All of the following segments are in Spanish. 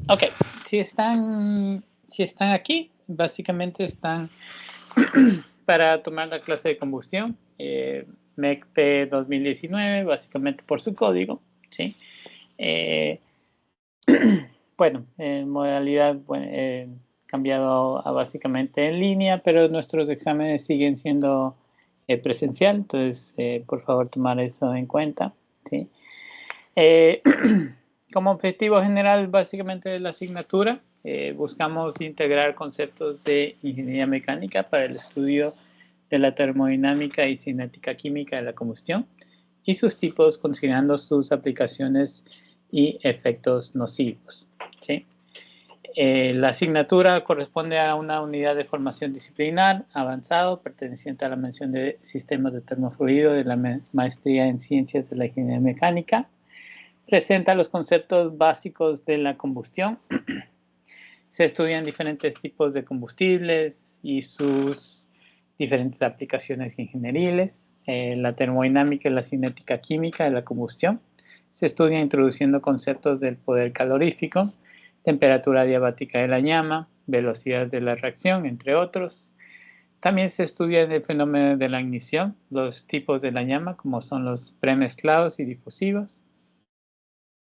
Ok, si están aquí, básicamente están para tomar la clase de combustión, MECP 2019, básicamente por su código, ¿sí? Bueno, en modalidad cambiado a básicamente en línea, pero nuestros exámenes siguen siendo presencial, entonces por favor tomar eso en cuenta, ¿sí? Como objetivo general básicamente de la asignatura, buscamos integrar conceptos de ingeniería mecánica para el estudio de la termodinámica y cinética química de la combustión y sus tipos, considerando sus aplicaciones y efectos nocivos, ¿sí? La asignatura corresponde a una unidad de formación disciplinar avanzado perteneciente a la mención de sistemas de termofluido de la maestría en ciencias de la ingeniería mecánica. Presenta los conceptos básicos de la combustión. Se estudian diferentes tipos de combustibles y sus diferentes aplicaciones ingenieriles. La termodinámica y la cinética química de la combustión. Se estudia introduciendo conceptos del poder calorífico, temperatura diabática de la llama, velocidad de la reacción, entre otros. También se estudia el fenómeno de la ignición, los tipos de la llama, como son los premezclados y difusivos.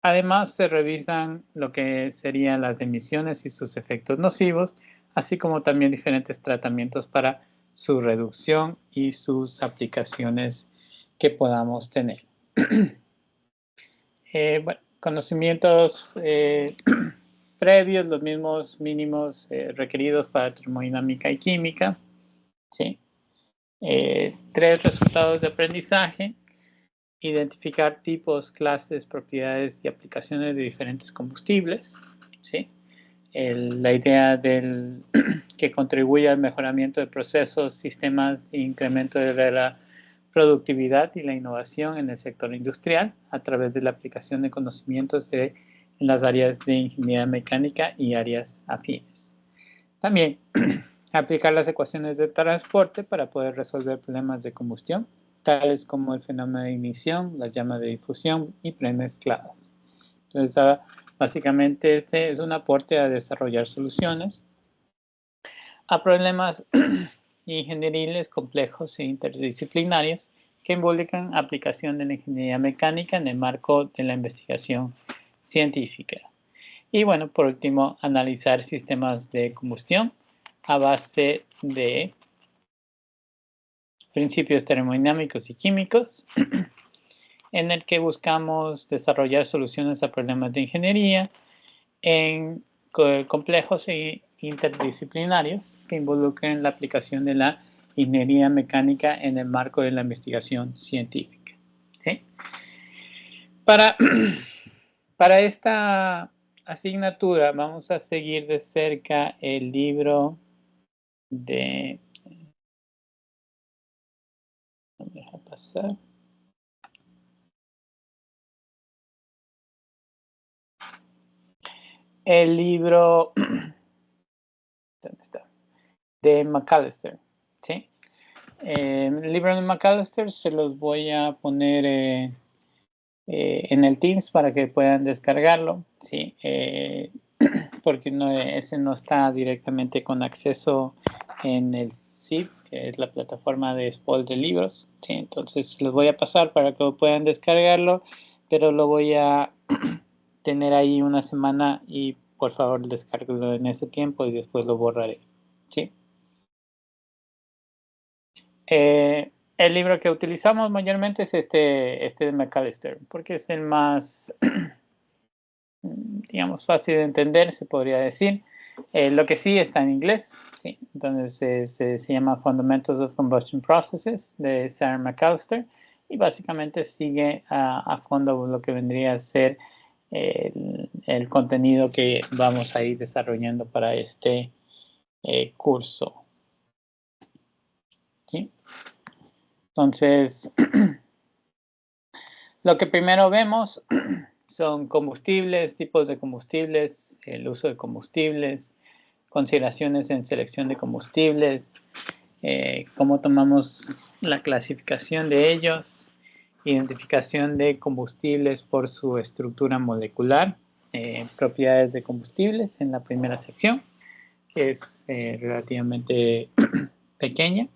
Además, se revisan lo que serían las emisiones y sus efectos nocivos, así como también diferentes tratamientos para su reducción y sus aplicaciones que podamos tener. Bueno, conocimientos previos, los mismos mínimos requeridos para termodinámica y química, ¿sí? 3 resultados de aprendizaje. Identificar tipos, clases, propiedades y aplicaciones de diferentes combustibles, ¿sí? La idea del que contribuye al mejoramiento de procesos, sistemas e incremento de la productividad y la innovación en el sector industrial a través de la aplicación de conocimientos en las áreas de ingeniería mecánica y áreas afines. También aplicar las ecuaciones de transporte para poder resolver problemas de combustión, tales como el fenómeno de ignición, las llamas de difusión y premezcladas. Entonces, básicamente este es un aporte a desarrollar soluciones a problemas ingenieriles complejos e interdisciplinarios que involucran aplicación de la ingeniería mecánica en el marco de la investigación científica. Y bueno, por último, analizar sistemas de combustión a base de principios termodinámicos y químicos, en el que buscamos desarrollar soluciones a problemas de ingeniería en complejos e interdisciplinarios que involucren la aplicación de la ingeniería mecánica en el marco de la investigación científica, ¿sí? Para esta asignatura vamos a seguir de cerca el libro de... Deja pasar. El libro... ¿Dónde está? De McAllister, ¿sí? El libro de McAllister se los voy a poner en el Teams para que puedan descargarlo, ¿sí? Porque ese no está directamente con acceso en el ZIP, que es la plataforma de spoil de libros, ¿sí? Entonces los voy a pasar para que puedan descargarlo, pero lo voy a tener ahí una semana y por favor descárguelo en ese tiempo y después lo borraré, ¿sí? El libro que utilizamos mayormente es este de McAllister, porque es el más, digamos, fácil de entender, se podría decir. Lo que sí está en inglés, ¿sí? Entonces se llama Fundamentals of Combustion Processes de Sarah McAllister y básicamente sigue a fondo lo que vendría a ser el contenido que vamos a ir desarrollando para este curso, ¿sí? Entonces, lo que primero vemos son combustibles, tipos de combustibles, el uso de combustibles, consideraciones en selección de combustibles, cómo tomamos la clasificación de ellos, identificación de combustibles por su estructura molecular, propiedades de combustibles en la primera sección, que es relativamente pequeña.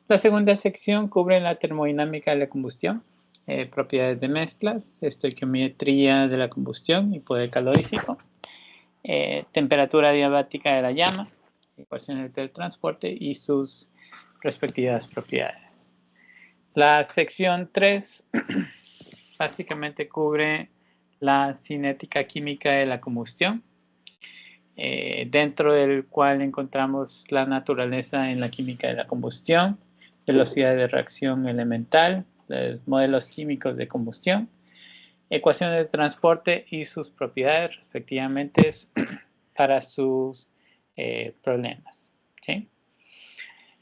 La segunda sección cubre la termodinámica de la combustión, propiedades de mezclas, estoiquiometría de la combustión y poder calorífico, temperatura adiabática de la llama, ecuaciones del transporte y sus respectivas propiedades. La sección 3 básicamente cubre la cinética química de la combustión, dentro del cual encontramos la naturaleza en la química de la combustión, velocidad de reacción elemental, los modelos químicos de combustión, ecuaciones de transporte y sus propiedades respectivamente para sus problemas. ¿Sí?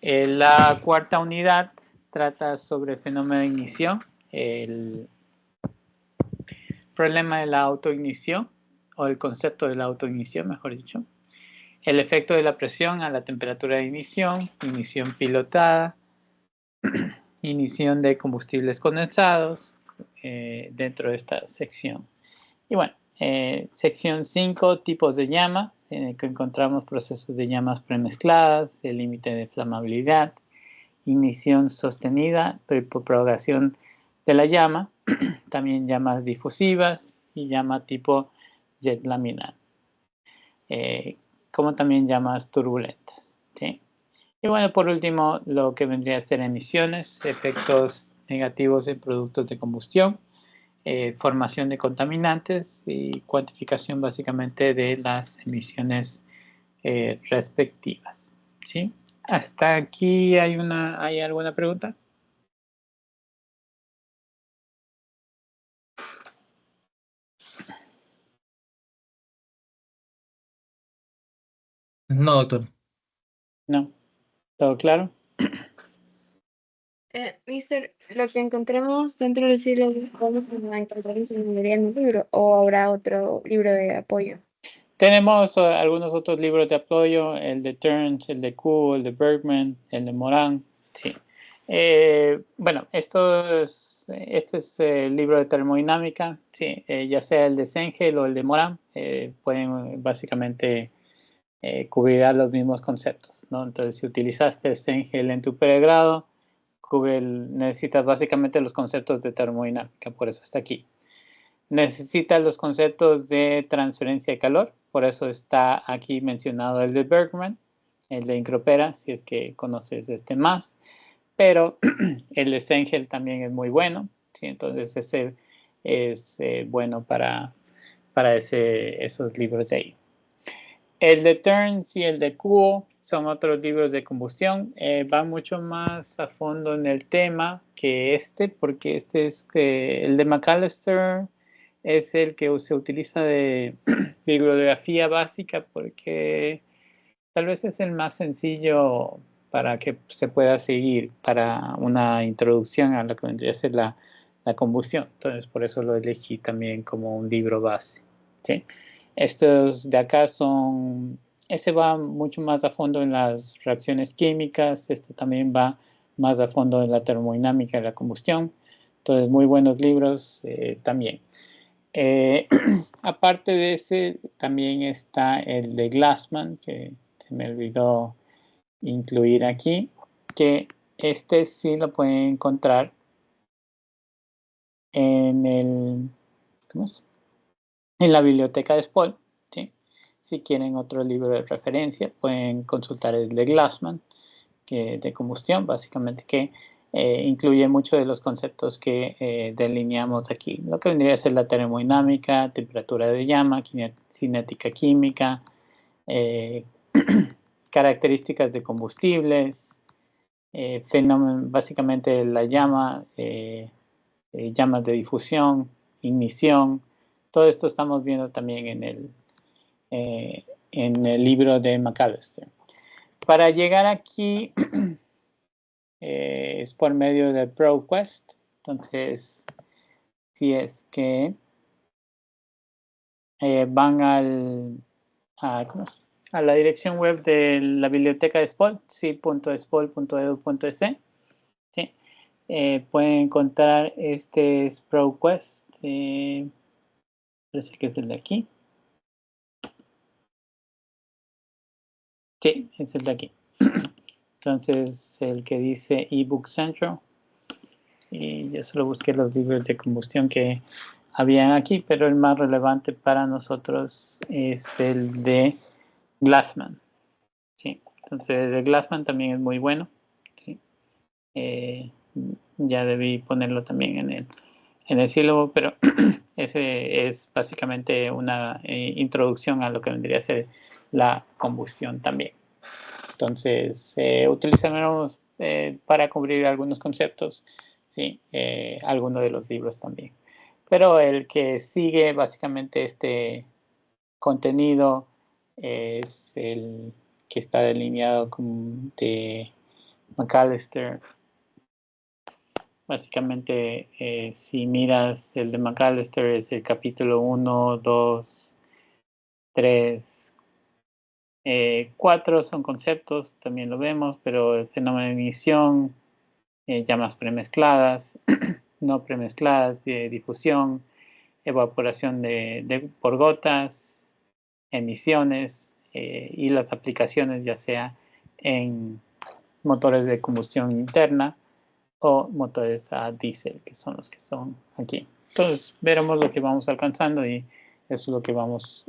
La cuarta unidad trata sobre el fenómeno de ignición, el problema de la autoignición, o el concepto de la autoignición, mejor dicho, el efecto de la presión a la temperatura de ignición, ignición pilotada, ignición de combustibles condensados, dentro de esta sección. Y bueno, sección 5, tipos de llamas, en el que encontramos procesos de llamas premezcladas, el límite de flamabilidad, ignición sostenida, propagación de la llama, también llamas difusivas y llama tipo jet laminar, como también llamas turbulentas. ¿Sí? Y bueno, por último, lo que vendría a ser emisiones, efectos negativos en productos de combustión, formación de contaminantes y cuantificación básicamente de las emisiones respectivas. ¿Sí? ¿Hasta aquí hay alguna pregunta? No, doctor. No. ¿Todo claro? Mister, lo que encontremos dentro del siglo vamos a encontrar en su mayoría en un libro o habrá otro libro de apoyo. Tenemos algunos otros libros de apoyo, el de Terns, el de Kuhn, el de Bergman, el de Moran. Sí. Bueno, este es el libro de termodinámica, sí, ya sea el de Sengel o el de Moran, pueden básicamente cubrir los mismos conceptos, ¿no? Entonces, si utilizaste Sengel en tu pregrado, necesitas básicamente los conceptos de termodinámica, por eso está aquí. Necesitas los conceptos de transferencia de calor, por eso está aquí mencionado el de Bergman, el de Incropera, si es que conoces más, pero el de Sengel también es muy bueno, ¿sí? Entonces ese es bueno para esos libros de ahí. El de Terns y el de Kuo son otros libros de combustión, van mucho más a fondo en el tema que porque este es el de McAllister, es el que se utiliza de bibliografía básica porque tal vez es el más sencillo para que se pueda seguir para una introducción a lo que vendría a ser la combustión. Entonces, por eso lo elegí también como un libro base. ¿Sí? Estos de acá ese va mucho más a fondo en las reacciones químicas, este también va más a fondo en la termodinámica de la combustión. Entonces, muy buenos libros también. Aparte de ese, también está el de Glassman, que se me olvidó incluir aquí, que este sí lo pueden encontrar en en la biblioteca de SPOL. ¿Sí? Si quieren otro libro de referencia, pueden consultar el de Glassman, de combustión, básicamente, que incluye muchos de los conceptos que delineamos aquí. Lo que vendría a ser la termodinámica, temperatura de llama, cinética química, características de combustibles, básicamente la llama, llamas de difusión, ignición. Todo esto estamos viendo también en el libro de McAllister. Para llegar aquí es por medio de ProQuest. Entonces, si es que van a la dirección web de la biblioteca de SPOL, si.spol.edu.es. ¿Sí? Pueden encontrar este Sprout Quest, parece que es el de aquí. Sí, es el de aquí. Entonces, el que dice eBook Central. Y yo solo busqué los libros de combustión que habían aquí, pero el más relevante para nosotros es el de Glassman. ¿Sí? Entonces, el de Glassman también es muy bueno. ¿Sí? Ya debí ponerlo también en el sílabo, pero ese es básicamente una introducción a lo que vendría a ser la combustión también. Entonces, utilizamos para cubrir algunos conceptos, sí, algunos de los libros también. Pero el que sigue básicamente este contenido es el que está delineado como de McAllister. Básicamente, si miras el de McAllister, es el capítulo 1, 2, 3, 4 son conceptos, también lo vemos, pero el fenómeno de emisión, llamas premezcladas, no premezcladas, difusión, evaporación por gotas, emisiones y las aplicaciones ya sea en motores de combustión interna o motores a diésel, que son los que son aquí. Entonces, veremos lo que vamos alcanzando y eso es lo que vamos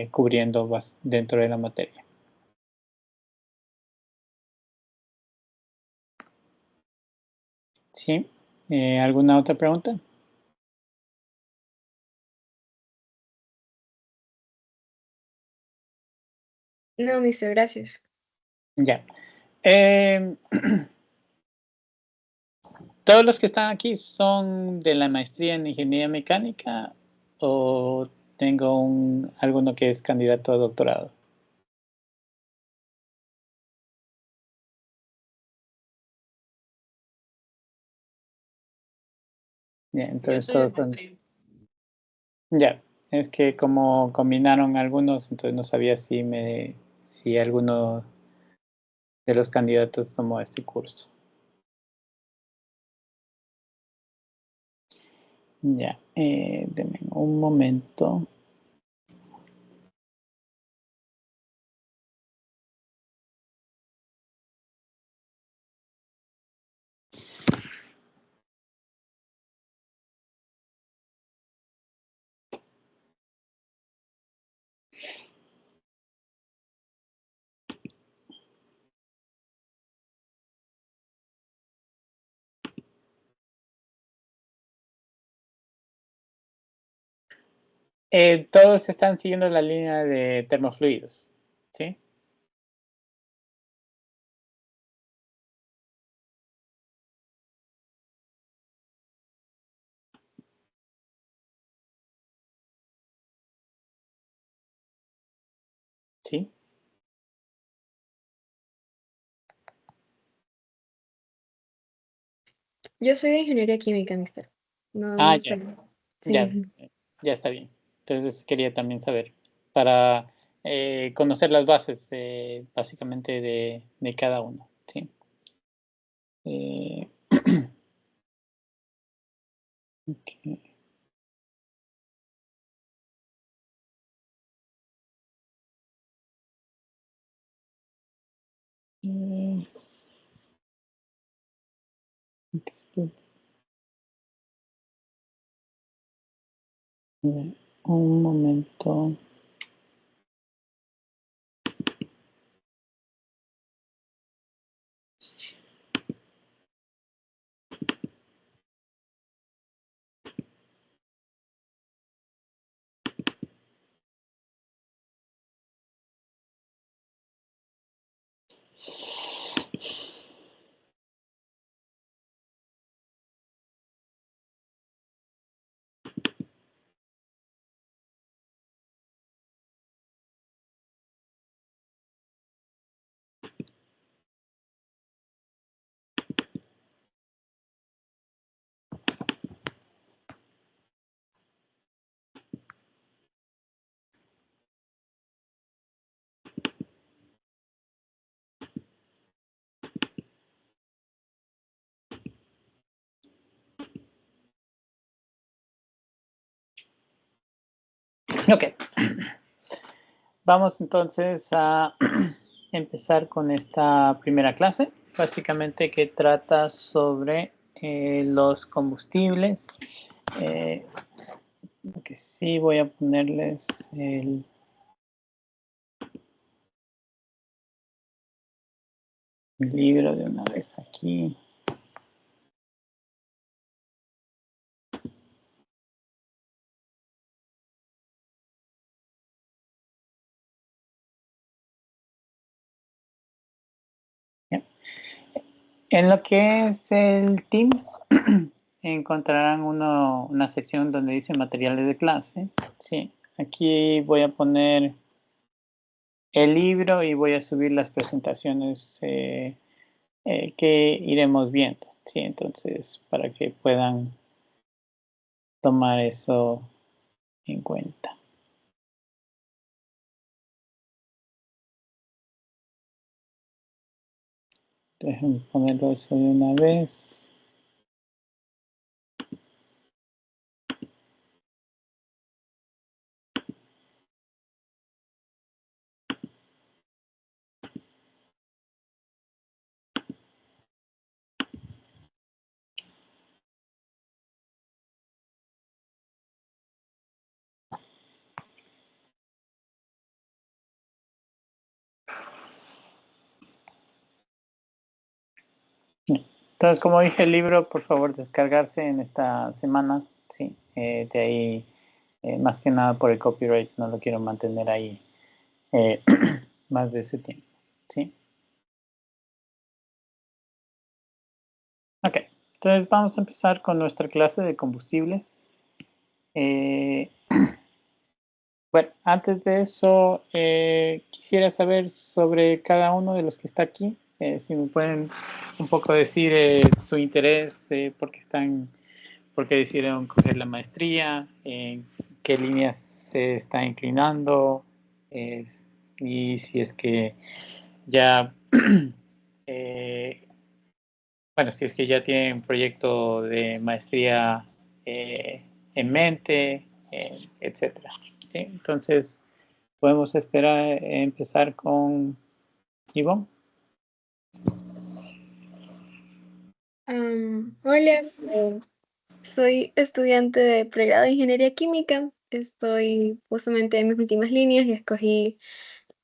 cubriendo dentro de la materia. ¿Sí? ¿Alguna otra pregunta? No, mister, gracias. Ya. ¿Todos los que están aquí son de la maestría en ingeniería mecánica o tengo alguno que es candidato a doctorado? Ya, entonces todos son. Ya, es que como combinaron algunos, entonces no sabía si alguno de los candidatos tomó este curso. Ya, denme un momento. Todos están siguiendo la línea de termofluidos, ¿sí? ¿Sí? Yo soy de ingeniería química, mister. No, Ah, no ya, sé. ya, Sí. ya está bien. Entonces quería también saber, para conocer las bases básicamente de cada uno, ¿sí? Eh, ok. Un momento. Ok. Vamos entonces a empezar con esta primera clase, básicamente que trata sobre los combustibles. Que sí voy a ponerles el libro de una vez aquí. En lo que es el Teams, encontrarán una sección donde dice materiales de clase. Sí, aquí voy a poner el libro y voy a subir las presentaciones que iremos viendo. Sí, entonces, para que puedan tomar eso en cuenta. Déjenme ponerlo eso de una vez. Entonces, como dije, el libro, por favor, descargarse en esta semana. Sí, de ahí, más que nada por el copyright, no lo quiero mantener ahí más de ese tiempo. Sí. Ok, entonces vamos a empezar con nuestra clase de combustibles. Bueno, antes de eso, quisiera saber sobre cada uno de los que está aquí. Si me pueden un poco decir su interés, por qué decidieron coger la maestría, en qué líneas se está inclinando, y si es que ya, eh, bueno, si es que ya tienen un proyecto de maestría en mente, etcétera. ¿Sí? Entonces, podemos empezar con Ivonne. Hola, soy estudiante de pregrado de Ingeniería Química. Estoy justamente en mis últimas líneas y escogí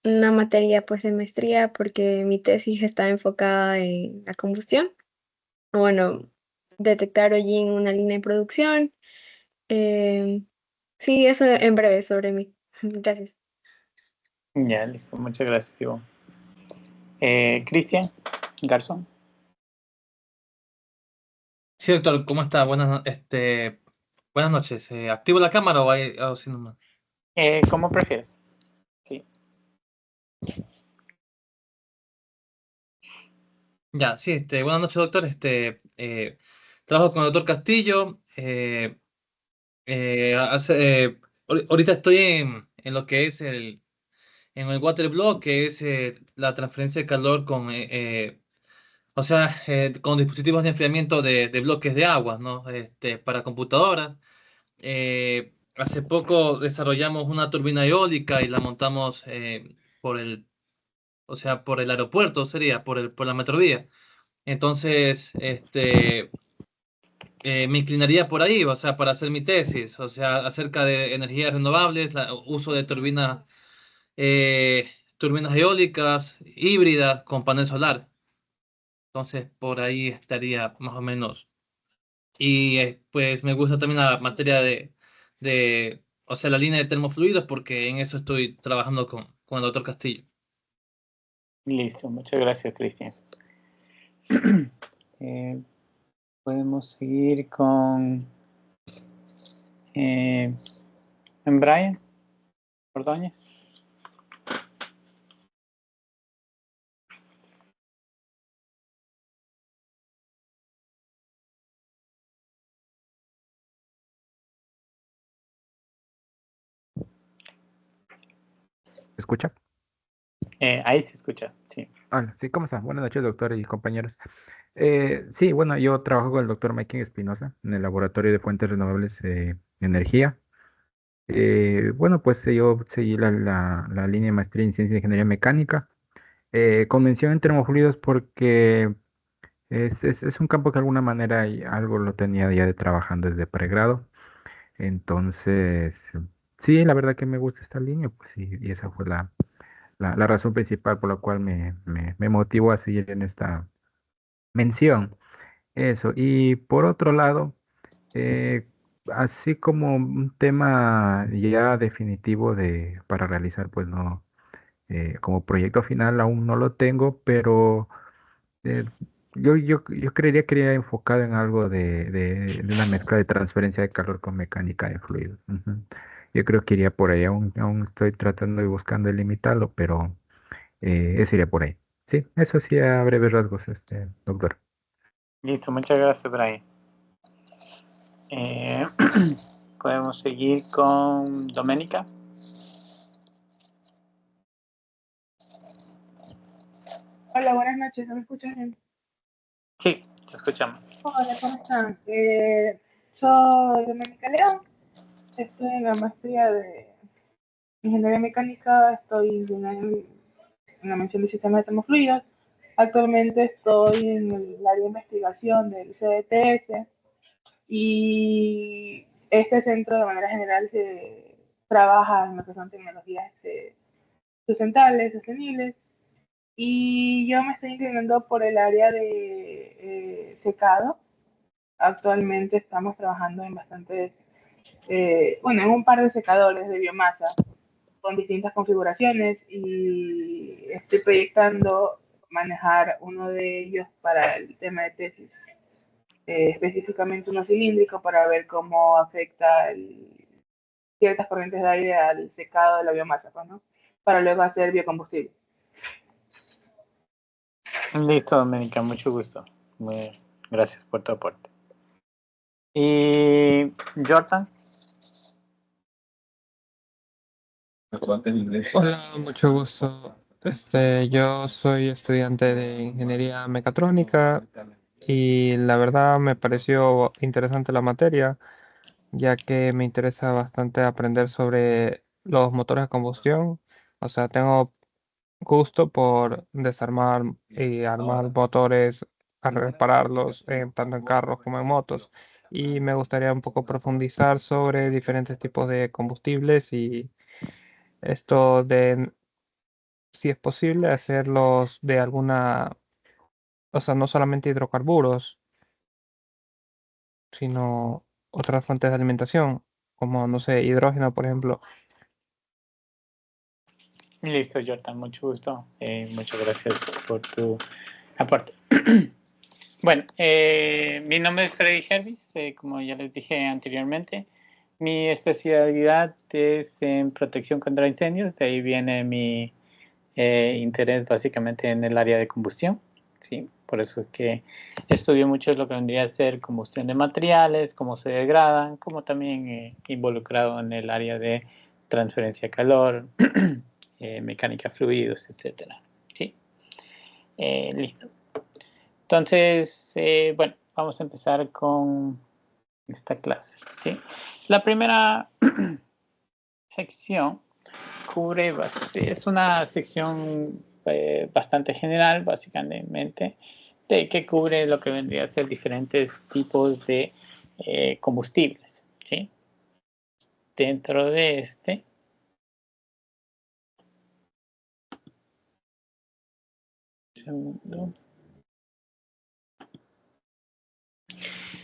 una materia pues de maestría porque mi tesis está enfocada en la combustión. Bueno, detectar hollín una línea de producción. Eh, sí, eso en breve sobre mí. Gracias. Ya, listo. Muchas gracias, Ivonne. Cristian Garzón. Sí, doctor, ¿cómo está? Buenas noches. ¿Activo la cámara o hay algo así nomás? ¿Cómo prefieres? Sí. Ya, sí, buenas noches, doctor. Trabajo con el doctor Castillo. Ahorita estoy en lo que es en el water block, que es la transferencia de calor con dispositivos de enfriamiento de bloques de agua, ¿no? Para computadoras. Hace poco desarrollamos una turbina eólica y la montamos por por el aeropuerto, sería, por la metrovía. Entonces, me inclinaría por ahí, o sea, para hacer mi tesis, o sea, acerca de energías renovables, uso de turbinas eólicas, híbridas con panel solar. Entonces, por ahí estaría más o menos. Y pues me gusta también la materia o sea, la línea de termofluidos, porque en eso estoy trabajando con el doctor Castillo. Listo. Muchas gracias, Cristian. Eh, podemos seguir con Brian Ordóñez. ¿Escucha? Ahí se escucha, sí. Hola, sí, ¿cómo están? Buenas noches, doctor y compañeros. Sí, bueno, yo trabajo con el doctor Maiken Espinosa en el Laboratorio de Fuentes Renovables de Energía. Bueno, pues yo seguí la línea de maestría en ciencia de ingeniería mecánica, con mención en termofluidos porque es un campo que de alguna manera algo lo tenía ya de trabajando desde pregrado. Entonces, sí, la verdad que me gusta esta línea, pues sí, y esa fue la razón principal por la cual me motivó a seguir en esta mención. Eso, y por otro lado, eh, así como un tema ya definitivo para realizar, pues no, como proyecto final aún no lo tengo, pero eh, yo creería que iría enfocado en algo de una mezcla de transferencia de calor con mecánica de fluidos. Ujú. Yo creo que iría por ahí, aún estoy tratando y buscando delimitarlo, pero eso iría por ahí. Sí, eso sí a breves rasgos, doctor. Listo, muchas gracias, Brian. Podemos seguir con Doménica. Hola, buenas noches, ¿me escuchas bien? Sí, te escuchamos. Hola, ¿cómo están? Soy Doménica León, estoy en la maestría de Ingeniería Mecánica, estoy en la mención de sistemas de termofluidos. Actualmente estoy en el área de investigación del CDTS y este centro de manera general se trabaja en lo que son tecnologías sustentables, sostenibles. Y yo me estoy inclinando por el área de secado. Actualmente estamos trabajando en bastantes, bueno, en un par de secadores de biomasa con distintas configuraciones y estoy proyectando manejar uno de ellos para el tema de tesis, específicamente uno cilíndrico para ver cómo afecta ciertas corrientes de aire al secado de la biomasa, pues, ¿no? Para luego hacer biocombustible. Listo, Doménica, mucho gusto. Gracias por tu aporte. Y Jordan. Hola, mucho gusto. Yo soy estudiante de ingeniería mecatrónica y la verdad me pareció interesante la materia, ya que me interesa bastante aprender sobre los motores de combustión. O sea, tengo gusto por desarmar y armar motores, a repararlos, tanto en carros como en motos. Y me gustaría un poco profundizar sobre diferentes tipos de combustibles y esto de si es posible hacerlos de alguna, o sea, no solamente hidrocarburos, sino otras fuentes de alimentación, como, no sé, hidrógeno, por ejemplo. Listo, Jordan, mucho gusto. Muchas gracias por tu aporte. Bueno, mi nombre es Freddy Hervis, como ya les dije anteriormente. Mi especialidad es en protección contra incendios, de ahí viene mi interés básicamente en el área de combustión. ¿Sí? Por eso es que estudio mucho lo que vendría a ser combustión de materiales, cómo se degradan, como también involucrado en el área de transferencia de calor, mecánica de fluidos, etcétera. ¿Sí? Listo. Entonces, bueno, vamos a empezar con esta clase. ¿Sí? La primera sección es una sección bastante general, básicamente, que cubre lo que vendría a ser diferentes tipos de combustibles. ¿Sí? Dentro de segundo,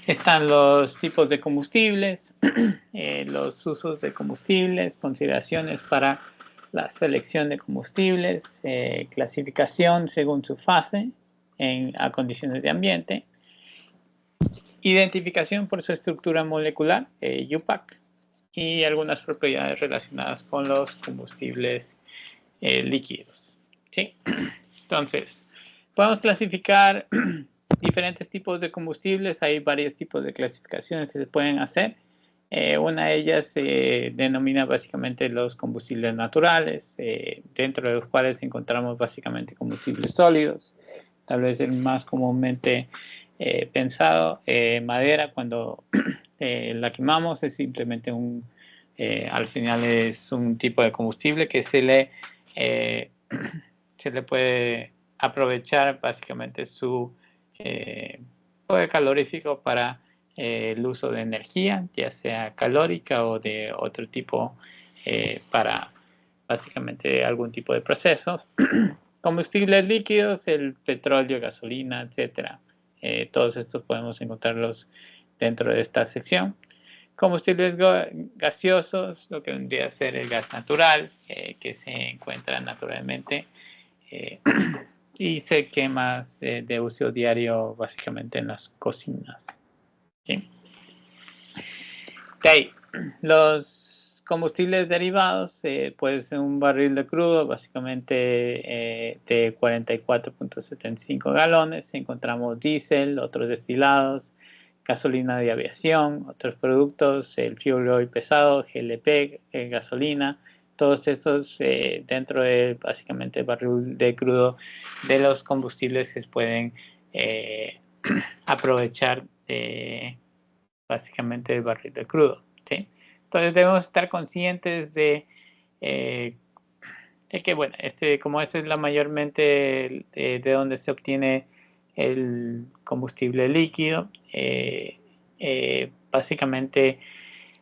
están los tipos de combustibles, los usos de combustibles, consideraciones para la selección de combustibles, clasificación según su fase a condiciones de ambiente, identificación por su estructura molecular, UPAC, y algunas propiedades relacionadas con los combustibles líquidos. ¿Sí? Entonces, podemos clasificar diferentes tipos de combustibles. Hay varios tipos de clasificaciones que se pueden hacer. Una de ellas se denomina básicamente los combustibles naturales, dentro de los cuales encontramos básicamente combustibles sólidos. Tal vez el más comúnmente pensado, madera, cuando la quemamos es simplemente un Al final es un tipo de combustible que se le puede aprovechar básicamente su poder calorífico para el uso de energía, ya sea calórica o de otro tipo, para básicamente algún tipo de proceso. Combustibles líquidos, el petróleo, gasolina, etcétera. Todos estos podemos encontrarlos dentro de esta sección. Combustibles gaseosos, lo que vendría a ser el gas natural, que se encuentra naturalmente y se quema de uso diario básicamente en las cocinas. ¿Sí? De ahí, los combustibles derivados, puede ser un barril de crudo, básicamente de 44.75 galones. Encontramos diésel, otros destilados, gasolina de aviación, otros productos, el fuel oil pesado, GLP, gasolina, todos estos dentro de básicamente el barril de crudo de los combustibles que se pueden aprovechar básicamente el barril de crudo, ¿sí? Entonces debemos estar conscientes de que, bueno, como esta es la mayormente de donde se obtiene el combustible líquido, básicamente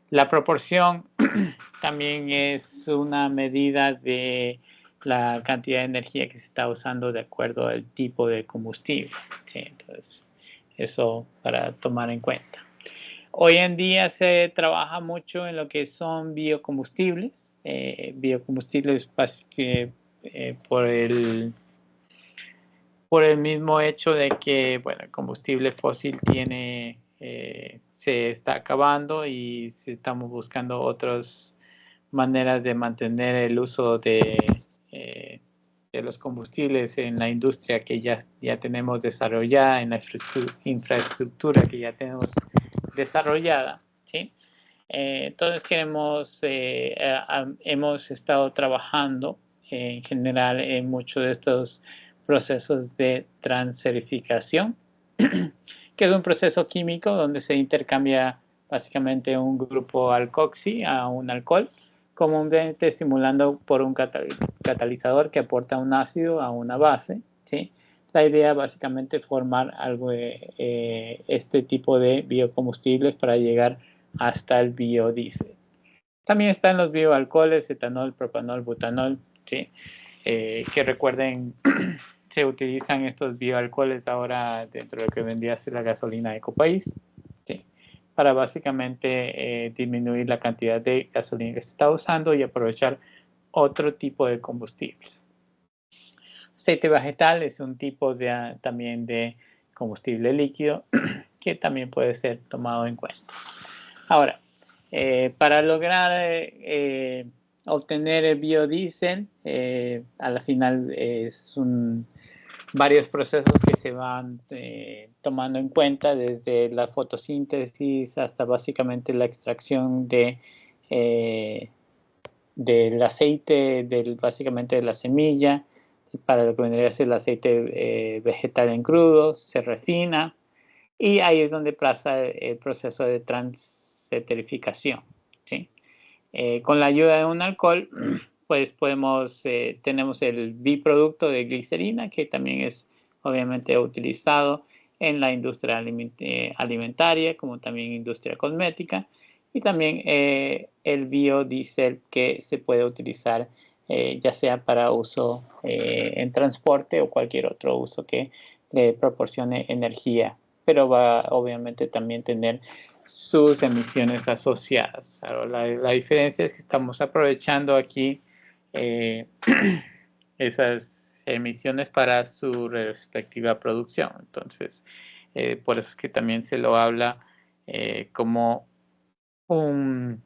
la proporción también es una medida de la cantidad de energía que se está usando de acuerdo al tipo de combustible, ¿sí? Entonces, eso para tomar en cuenta. Hoy en día se trabaja mucho en lo que son biocombustibles, biocombustibles por el mismo hecho de que, bueno, el combustible fósil se está acabando y estamos buscando otras maneras de mantener el uso de los combustibles en la industria que ya tenemos desarrollada, en la infraestructura que ya tenemos desarrollada, ¿sí? Entonces hemos estado trabajando en general en muchos de estos procesos de transesterificación, que es un proceso químico donde se intercambia básicamente un grupo alcoxi a un alcohol, comúnmente estimulando por un catalizador que aporta un ácido a una base, ¿sí? La idea básicamente es formar este tipo de biocombustibles para llegar hasta el biodiesel. También están los bioalcoholes, etanol, propanol, butanol, ¿sí? Que recuerden, se utilizan estos bioalcoholes ahora dentro de lo que vendría a ser la gasolina Ecopaís, ¿sí? Para básicamente disminuir la cantidad de gasolina que se está usando y aprovechar otro tipo de combustibles. Aceite vegetal es un tipo también de combustible líquido que también puede ser tomado en cuenta. Ahora, para lograr obtener el biodiesel, a la final varios procesos que se van tomando en cuenta, desde la fotosíntesis hasta básicamente la extracción del aceite, básicamente de la semilla, para lo que vendría a ser el aceite vegetal en crudo, se refina, y ahí es donde pasa el proceso de transesterificación, ¿sí? Con la ayuda de un alcohol, pues tenemos el biproducto de glicerina, que también es obviamente utilizado en la industria alimentaria, como también industria cosmética, y también el biodiesel, que se puede utilizar ya sea para uso en transporte o cualquier otro uso que le proporcione energía, pero va obviamente también tener sus emisiones asociadas. Ahora, la diferencia es que estamos aprovechando aquí esas emisiones para su respectiva producción. Entonces, por eso es que también se lo habla como un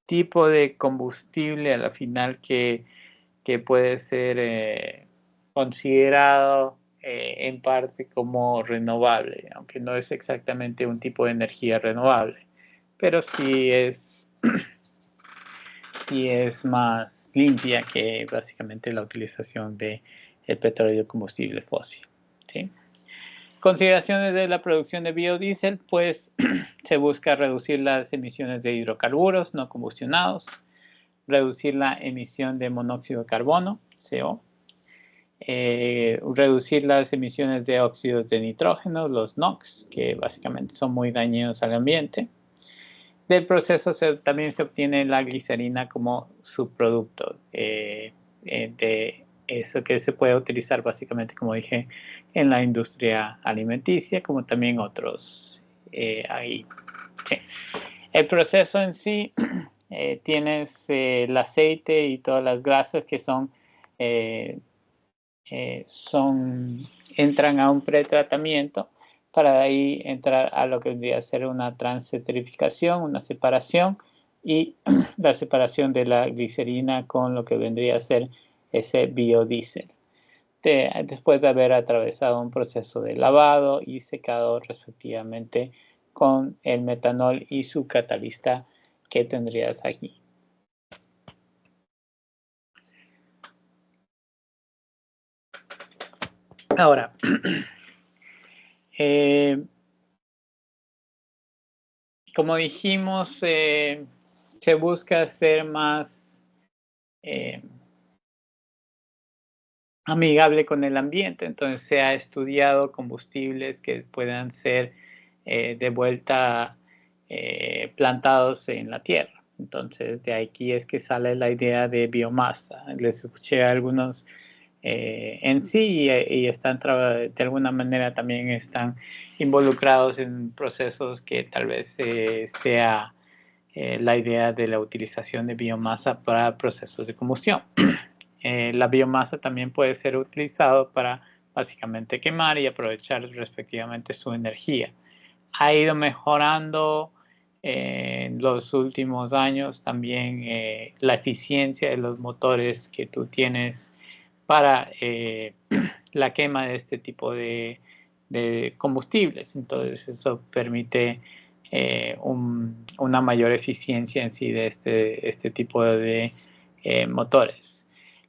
tipo de combustible a la final que puede ser considerado en parte como renovable, aunque no es exactamente un tipo de energía renovable, pero sí es más limpia que básicamente la utilización de el petróleo combustible fósil, ¿sí? Consideraciones de la producción de biodiesel, pues se busca reducir las emisiones de hidrocarburos no combustionados, reducir la emisión de monóxido de carbono, CO, reducir las emisiones de óxidos de nitrógeno, los NOx, que básicamente son muy dañinos al ambiente. Del proceso también se obtiene la glicerina como subproducto de eso, que se puede utilizar básicamente, como dije, en la industria alimenticia, como también otros ahí. Okay. El proceso en sí, tienes el aceite y todas las grasas que entran a un pretratamiento para ahí entrar a lo que vendría a ser una transesterificación, una separación y la separación de la glicerina con lo que vendría a ser ese biodiesel. Después de haber atravesado un proceso de lavado y secado respectivamente con el metanol y su catalista que tendrías aquí. Ahora, como dijimos, se busca ser más amigable con el ambiente, entonces se ha estudiado combustibles que puedan ser de vuelta plantados en la tierra. Entonces de aquí es que sale la idea de biomasa. Les escuché a algunos en sí y están de alguna manera también están involucrados en procesos que tal vez sea la idea de la utilización de biomasa para procesos de combustión. La biomasa también puede ser utilizado para básicamente quemar y aprovechar respectivamente su energía. Ha ido mejorando en los últimos años también la eficiencia de los motores que tú tienes para la quema de este tipo de combustibles. Entonces eso permite una mayor eficiencia en sí de este tipo de motores.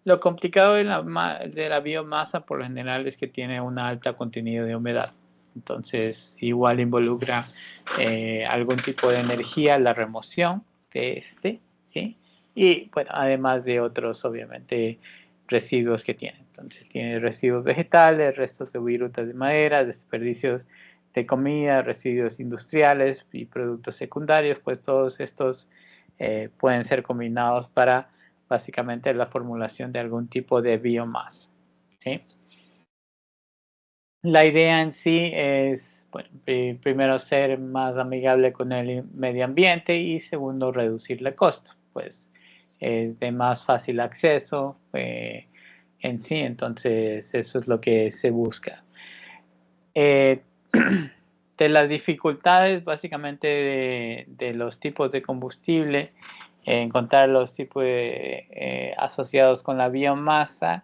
Lo complicado de la biomasa por lo general es que tiene un alto contenido de humedad. Entonces igual involucra algún tipo de energía, la remoción de ¿sí? Y bueno, además de otros obviamente residuos que tiene. Entonces tiene residuos vegetales, restos de virutas de madera, desperdicios de comida, residuos industriales y productos secundarios, pues todos estos pueden ser combinados para básicamente la formulación de algún tipo de biomasa, ¿sí? La idea en sí es, bueno, primero ser más amigable con el medio ambiente y segundo reducir el costo, pues es de más fácil acceso en sí, entonces eso es lo que se busca. De las dificultades básicamente de los tipos de combustible, encontrar los tipos asociados con la biomasa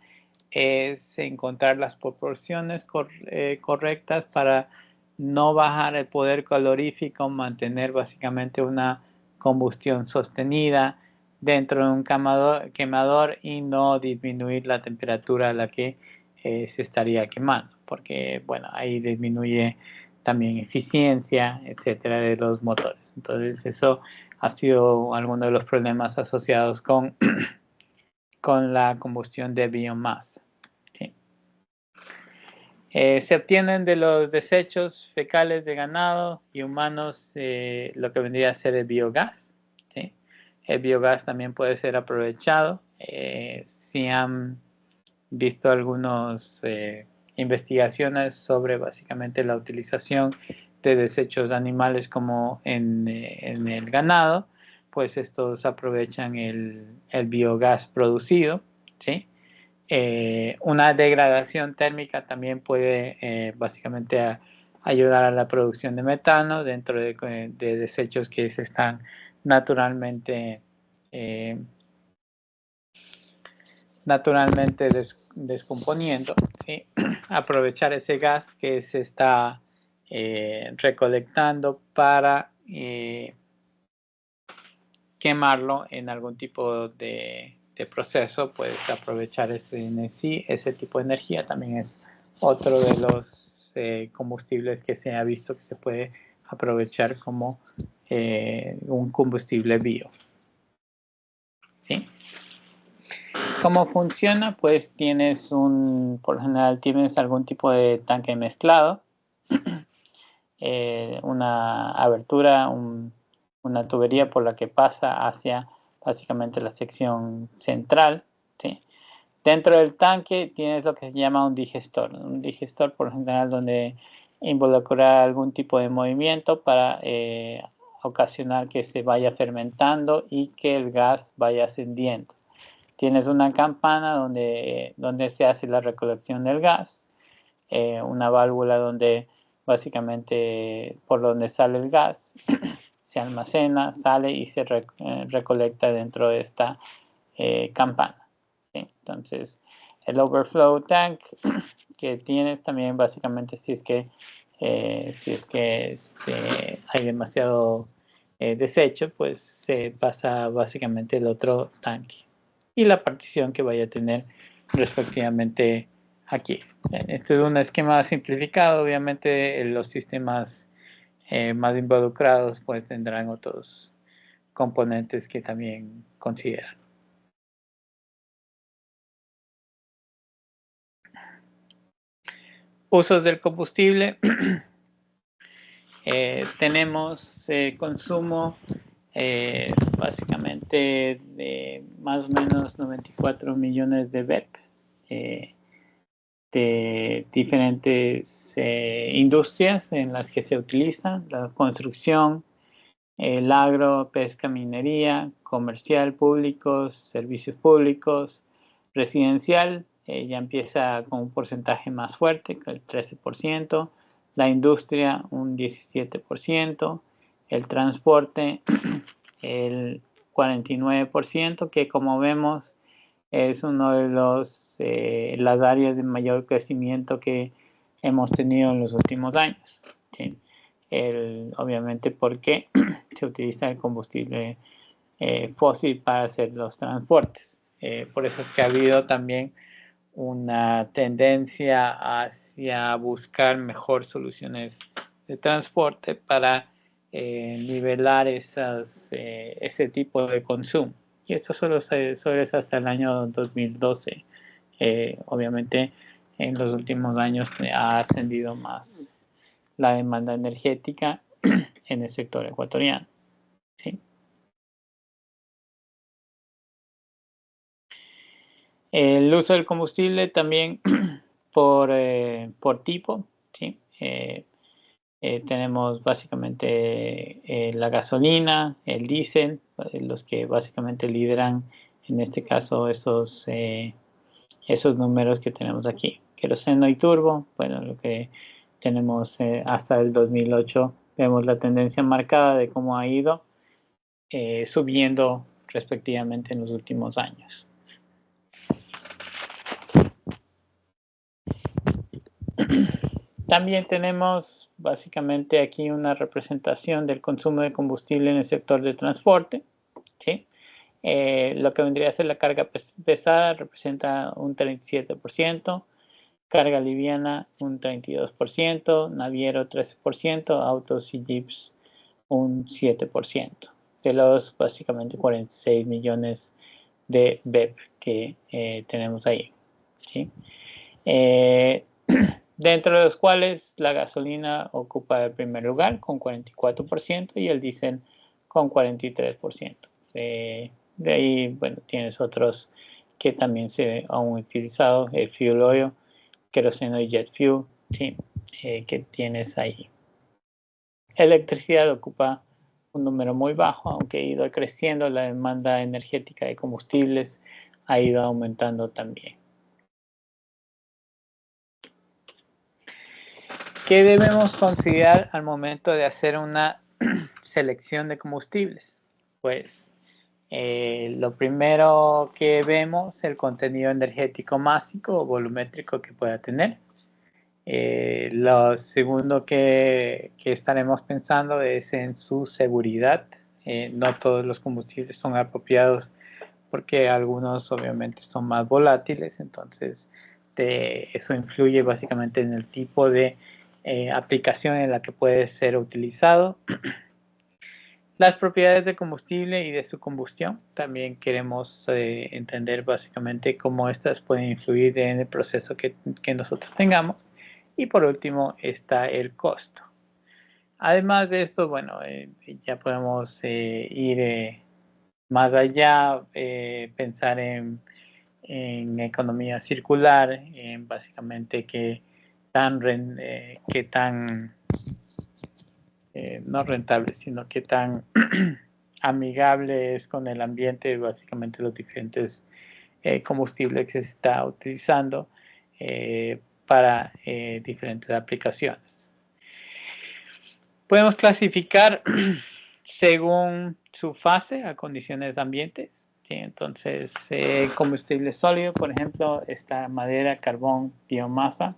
es encontrar las proporciones correctas para no bajar el poder calorífico, mantener básicamente una combustión sostenida dentro de un quemador y no disminuir la temperatura a la que se estaría quemando, porque bueno, ahí disminuye también eficiencia, etcétera, de los motores. Entonces eso ha sido alguno de los problemas asociados con la combustión de biomasa. ¿Sí? Se obtienen de los desechos fecales de ganado y humanos lo que vendría a ser el biogás. ¿Sí? El biogás también puede ser aprovechado. Si han visto algunas investigaciones sobre básicamente la utilización de desechos animales como en el ganado, pues estos aprovechan el biogás producido, ¿sí? Una degradación térmica también puede básicamente ayudar a la producción de metano dentro de desechos que se están naturalmente descomponiendo, ¿sí? Aprovechar ese gas que se está recolectando para quemarlo en algún tipo de proceso, puedes aprovechar ese tipo de energía, también es otro de los combustibles que se ha visto que se puede aprovechar como un combustible bio. ¿Sí? ¿Cómo funciona? Pues por lo general tienes algún tipo de tanque mezclado, una abertura, una tubería por la que pasa hacia básicamente la sección central, ¿sí? Dentro del tanque tienes lo que se llama un digestor por lo general donde involucra algún tipo de movimiento para ocasionar que se vaya fermentando y que el gas vaya ascendiendo. Tienes una campana donde se hace la recolección del gas, una válvula donde básicamente por donde sale el gas se almacena, sale y se recolecta dentro de esta campana. ¿Sí? Entonces, el overflow tank que tienes también básicamente si es que hay demasiado desecho, pues se pasa básicamente el otro tanque y la partición que vaya a tener respectivamente aquí. Esto es un esquema simplificado, obviamente los sistemas más involucrados pues tendrán otros componentes que también consideran. Usos del combustible. Tenemos consumo básicamente de más o menos 94 millones de BEP de diferentes industrias en las que se utiliza, la construcción, el agro, pesca, minería, comercial, públicos, servicios públicos, residencial, ya empieza con un porcentaje más fuerte, el 13%, la industria un 17%, el transporte el 49%, que como vemos es uno de las áreas de mayor crecimiento que hemos tenido en los últimos años. ¿Sí? Obviamente porque se utiliza el combustible fósil para hacer los transportes. Por eso es que ha habido también una tendencia hacia buscar mejor soluciones de transporte para nivelar ese tipo de consumo. Y esto solo es hasta el año 2012. Obviamente en los últimos años ha ascendido más la demanda energética en el sector ecuatoriano. ¿Sí? El uso del combustible también por tipo, ¿sí? Tenemos básicamente la gasolina, el diésel, los que básicamente lideran en este caso esos números que tenemos aquí. Queroseno y turbo, bueno, lo que tenemos hasta el 2008, vemos la tendencia marcada de cómo ha ido subiendo respectivamente en los últimos años. También tenemos básicamente aquí una representación del consumo de combustible en el sector de transporte. ¿Sí? Lo que vendría a ser la carga pesada representa un 37%, carga liviana un 32%, naviero 13%, autos y jeeps un 7%, de los básicamente 46 millones de BEP que tenemos ahí. ¿Sí? Dentro de los cuales la gasolina ocupa el primer lugar con 44% y el diésel con 43%. De ahí, bueno, tienes otros que también se han utilizado, el fuel oil, queroseno y jet fuel, ¿sí? Que tienes ahí. Electricidad ocupa un número muy bajo, aunque ha ido creciendo, la demanda energética de combustibles ha ido aumentando también. ¿Qué debemos considerar al momento de hacer una selección de combustibles? Pues lo primero que vemos es el contenido energético másico o volumétrico que pueda tener. Lo segundo que estaremos pensando es en su seguridad. No todos los combustibles son apropiados porque algunos obviamente son más volátiles, entonces eso influye básicamente en el tipo de aplicación en la que puede ser utilizado. Las propiedades del combustible y de su combustión. También queremos entender básicamente cómo estas pueden influir en el proceso que nosotros tengamos. Y por último está el costo. Además de esto, bueno, ya podemos ir más allá, pensar en economía circular, en básicamente qué tan no rentable, sino qué tan amigable es con el ambiente, básicamente los diferentes combustibles que se está utilizando para diferentes aplicaciones. Podemos clasificar según su fase a condiciones ambientes. ¿Sí? Entonces, combustible sólido, por ejemplo, está madera, carbón, biomasa,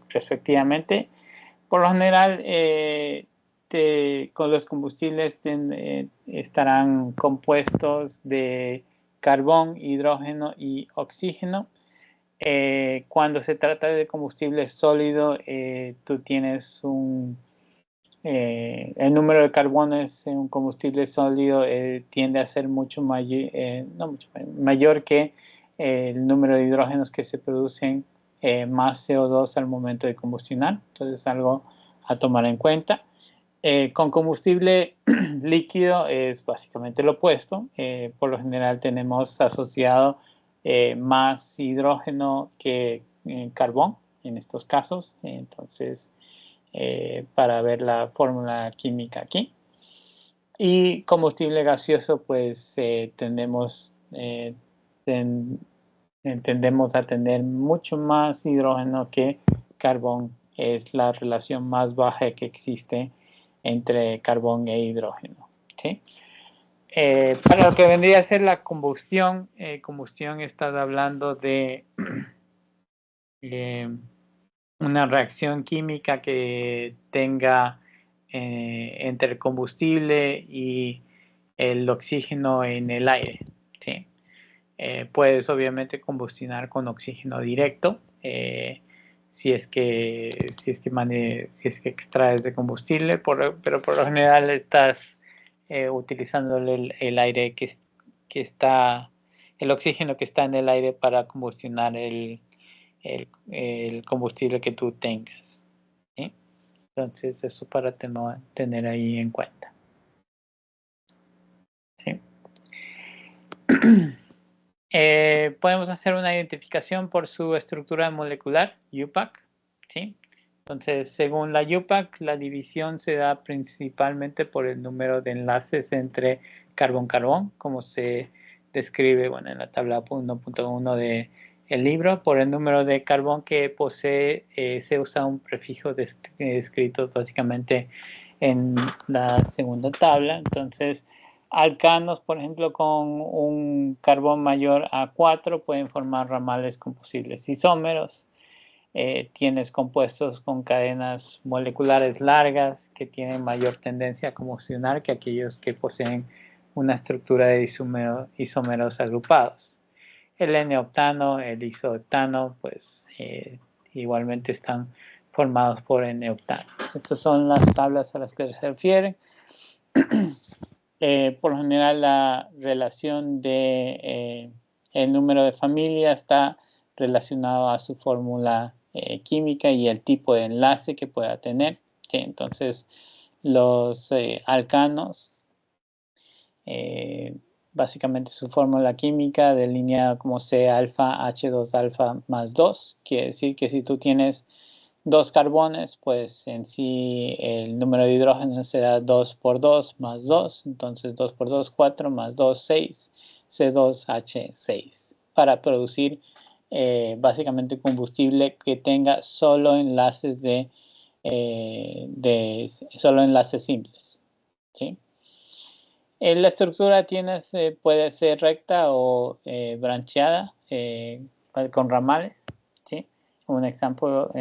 respectivamente. Por lo general, con los combustibles estarán compuestos de carbón, hidrógeno y oxígeno. Cuando se trata de combustible sólido, tú tienes el número de carbones en un combustible sólido tiende a ser mucho mayor que el número de hidrógenos que se producen más CO2 al momento de combustionar. Entonces es algo a tomar en cuenta. Con combustible líquido es básicamente lo opuesto. Por lo general tenemos asociado más hidrógeno que carbón en estos casos. Entonces, para ver la fórmula química aquí. Y combustible gaseoso, pues tendemos a tener mucho más hidrógeno que carbón. Es la relación más baja que existe entre carbón e hidrógeno. ¿Sí? Para lo que vendría a ser la combustión, estás hablando de una reacción química que tenga entre el combustible y el oxígeno en el aire. ¿Sí? Puedes obviamente combustionar con oxígeno directo si es que extraes de combustible, pero por lo general estás utilizando el aire el oxígeno que está en el aire para combustionar el combustible que tú tengas. ¿Sí? Entonces, eso para tener ahí en cuenta. ¿Sí? Podemos hacer una identificación por su estructura molecular, UPAC. ¿Sí? Entonces, según la UPAC, la división se da principalmente por el número de enlaces entre carbón-carbón, como se describe en la tabla 1.1 del libro. Por el número de carbón que posee, se usa un prefijo descrito básicamente en la segunda tabla. Entonces, alcanos, por ejemplo, con un carbón mayor a 4 pueden formar ramales composibles isómeros. Tienes compuestos con cadenas moleculares largas que tienen mayor tendencia a combustionar que aquellos que poseen una estructura de isómeros agrupados. El N-octano, el isooctano, pues igualmente están formados por N-octano. Estas son las tablas a las que se refieren. Por lo general, la relación de el número de familia está relacionado a su fórmula química y el tipo de enlace que pueda tener. ¿Sí? Entonces, los alcanos, básicamente su fórmula química delineada como C alfa H2 alfa más 2, quiere decir que si tú tienes 2 carbones, pues en sí el número de hidrógenos será 2 por 2 más 2, entonces 2 por 2, 4 más 2, 6, C2H6, para producir básicamente combustible que tenga solo enlaces solo enlaces simples. ¿Sí? La estructura puede ser recta o brancheada con ramales. ¿Sí? Un ejemplo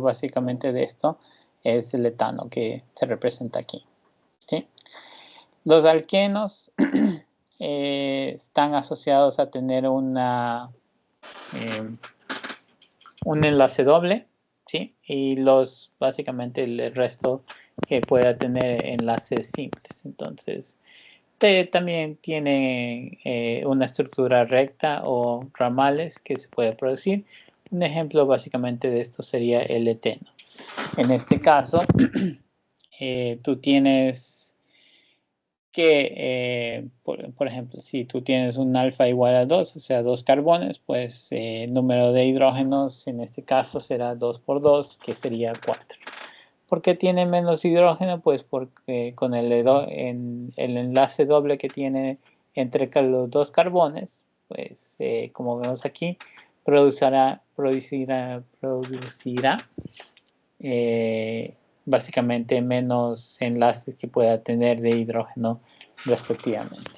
básicamente de esto es el etano que se representa aquí. ¿Sí? Los alquenos están asociados a tener un enlace doble. ¿sí? Y básicamente el resto que pueda tener enlaces simples. Entonces, también tiene una estructura recta o ramales que se puede producir. Un ejemplo básicamente de esto sería el eteno. En este caso, tú tienes que, por ejemplo, si tú tienes un alfa igual a 2, o sea, 2 carbones, pues el número de hidrógenos en este caso será 2 por 2, que sería 4. ¿Por qué tiene menos hidrógeno? Pues porque con el enlace doble que tiene entre los dos carbones, pues como vemos aquí, producirá básicamente menos enlaces que pueda tener de hidrógeno respectivamente.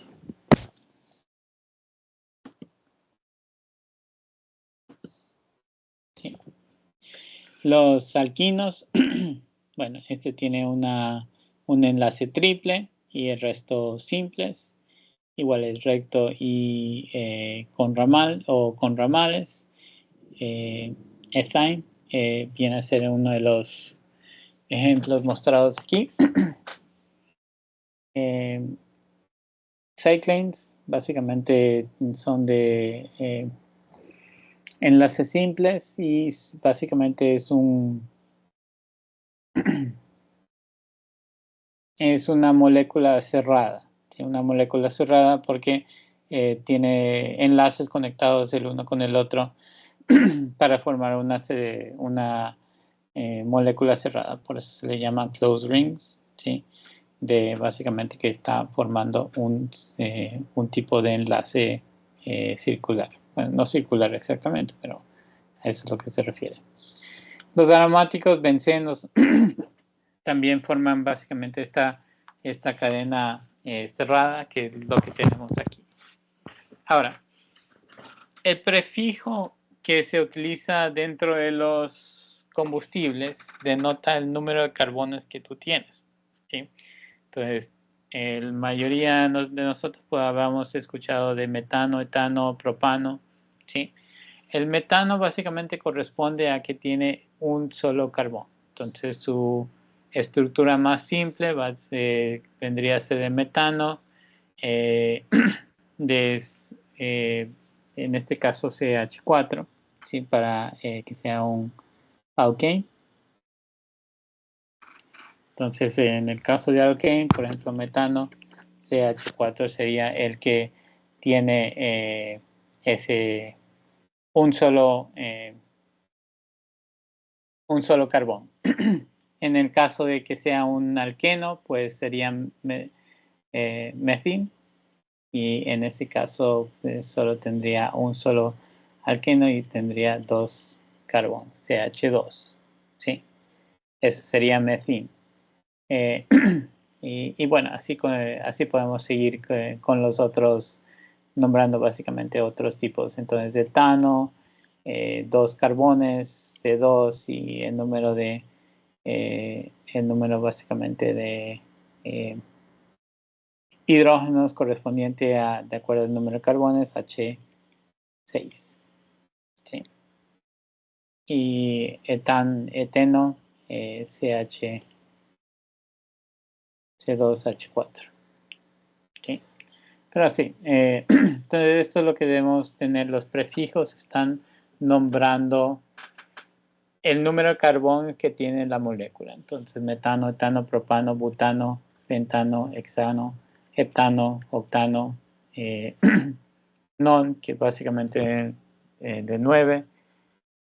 Sí. Los alquinos, bueno, este tiene un enlace triple y el resto simples, igual el recto y con ramal o con ramales. Ethyne viene a ser uno de los ejemplos mostrados aquí. Cyclanes básicamente son de enlaces simples y básicamente es una molécula cerrada. ¿Sí? Una molécula cerrada porque tiene enlaces conectados el uno con el otro para formar una molécula cerrada. Por eso se le llama closed rings, ¿sí? De básicamente que está formando un tipo de enlace circular. Bueno, no circular exactamente, pero a eso es lo que se refiere. Los aromáticos bencenos también forman básicamente esta cadena cerrada, que es lo que tenemos aquí. Ahora, el prefijo que se utiliza dentro de los combustibles denota el número de carbones que tú tienes, ¿sí? Entonces, la mayoría de nosotros pues, habíamos escuchado de metano, etano, propano, ¿sí? El metano básicamente corresponde a que tiene un solo carbón. Entonces, su estructura más simple vendría a ser el metano, en este caso CH4, ¿sí? Para que sea un alkane. Entonces, en el caso de alkane, por ejemplo, metano, CH4 sería el que tiene un solo carbón. En el caso de que sea un alqueno, pues sería methane, y en ese caso solo tendría un solo alqueno y tendría 2 carbones, CH2, ¿sí? Ese sería methane. Y bueno, así podemos seguir con los otros, nombrando básicamente otros tipos. Entonces, etano, 2 carbones, C2, y el número básicamente de hidrógenos correspondiente de acuerdo al número de carbones, H6. ¿Sí? Y eteno, CH. C2H4. ¿Sí? Pero sí, entonces esto es lo que debemos tener. Los prefijos están nombrando el número de carbón que tiene la molécula. Entonces, metano, etano, propano, butano, pentano, hexano, heptano, octano, non, que básicamente de 9,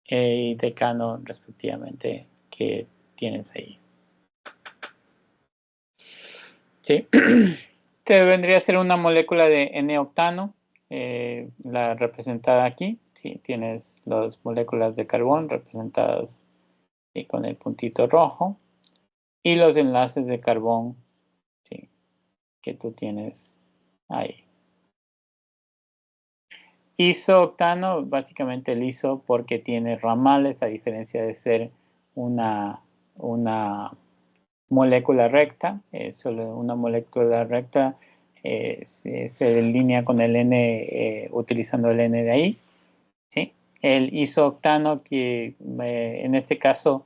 y decano, respectivamente, que tienes ahí. ¿Sí? Este vendría a ser una molécula de N-octano, la representada aquí. Sí, tienes las moléculas de carbón representadas con el puntito rojo y los enlaces de carbón, sí, que tú tienes ahí. Isooctano, básicamente el iso porque tiene ramales, a diferencia de ser una molécula recta. Solo una molécula recta se delinea con el N, utilizando el N de ahí, ¿sí? el isooctano, que en este caso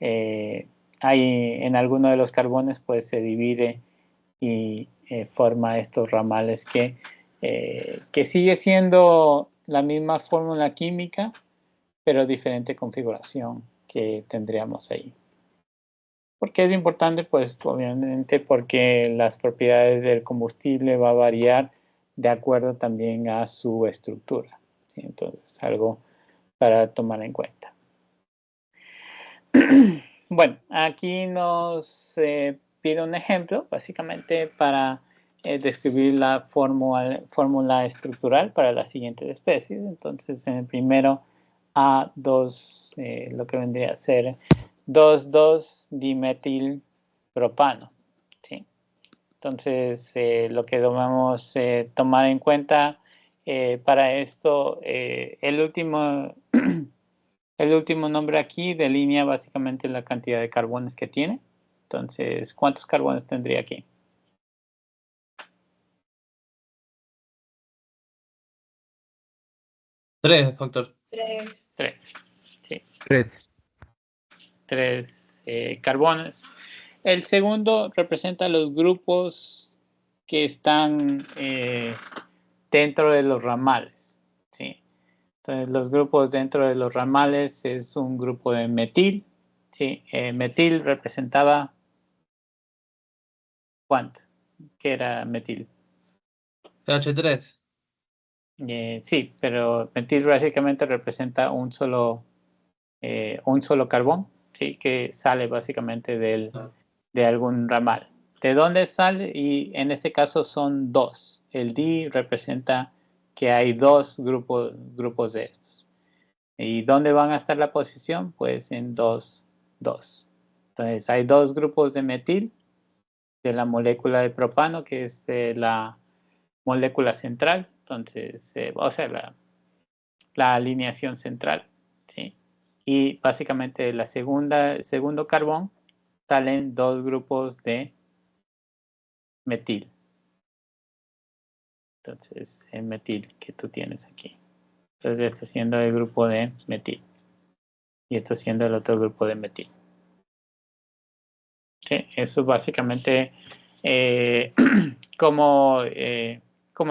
hay en alguno de los carbones, pues se divide y forma estos ramales que sigue siendo la misma fórmula química, pero diferente configuración que tendríamos ahí. ¿Por qué es importante? Pues obviamente porque las propiedades del combustible va a variar de acuerdo también a su estructura, ¿sí? Entonces, algo para tomar en cuenta. Bueno, aquí nos pide un ejemplo, básicamente para describir la fórmula estructural para las siguientes especies. Entonces, en el primero, A2, lo que vendría a ser 2,2-dimetilpropano, ¿sí? Entonces, lo que debemos tomar en cuenta para esto, el último nombre aquí delinea básicamente la cantidad de carbones que tiene. Entonces, ¿cuántos carbones tendría aquí? Tres, doctor. Tres. Sí, 3. 3 carbones. El segundo representa los grupos que están dentro de los ramales, ¿sí? Entonces, los grupos dentro de los ramales es un grupo de metil, ¿sí? Metil representaba, ¿cuánto? ¿Qué era metil? CH3. Sí, pero metil básicamente representa un solo carbón, ¿sí? Que sale básicamente de algún ramal. ¿De dónde sale? Y en este caso son dos. El di representa que hay dos grupos de estos. ¿Y dónde van a estar la posición? Pues en 2, 2. Entonces hay dos grupos de metil de la molécula de propano, que es la molécula central. Entonces, o sea, la alineación central, ¿sí? Y básicamente el segundo carbón salen dos grupos de metil. Entonces, el metil que tú tienes aquí. Entonces, está siendo el grupo de metil. Y esto siendo el otro grupo de metil. ¿Sí? Eso es básicamente cómo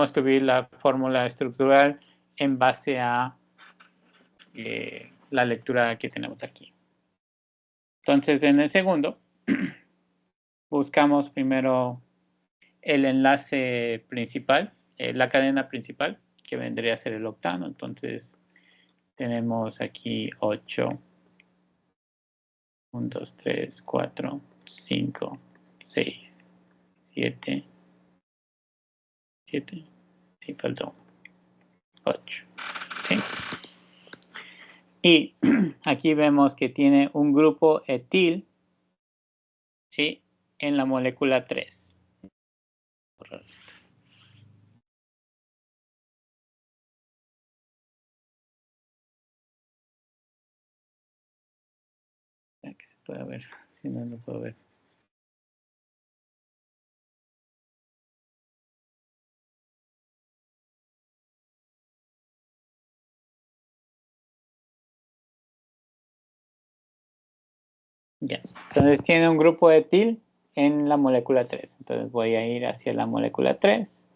escribir la fórmula estructural en base a la lectura que tenemos aquí. Entonces, en el segundo, buscamos primero el enlace principal, la cadena principal, que vendría a ser el octano. Entonces, tenemos aquí 8, 1, 2, 3, 4, 5, 6, 7, sí, faltó 8. ¿Sí? Y aquí vemos que tiene un grupo etil, ¿sí? En la molécula 3. Que se pueda ver, si no lo puedo ver. Ya, entonces tiene un grupo etil en la molécula 3. Entonces voy a ir hacia la molécula 3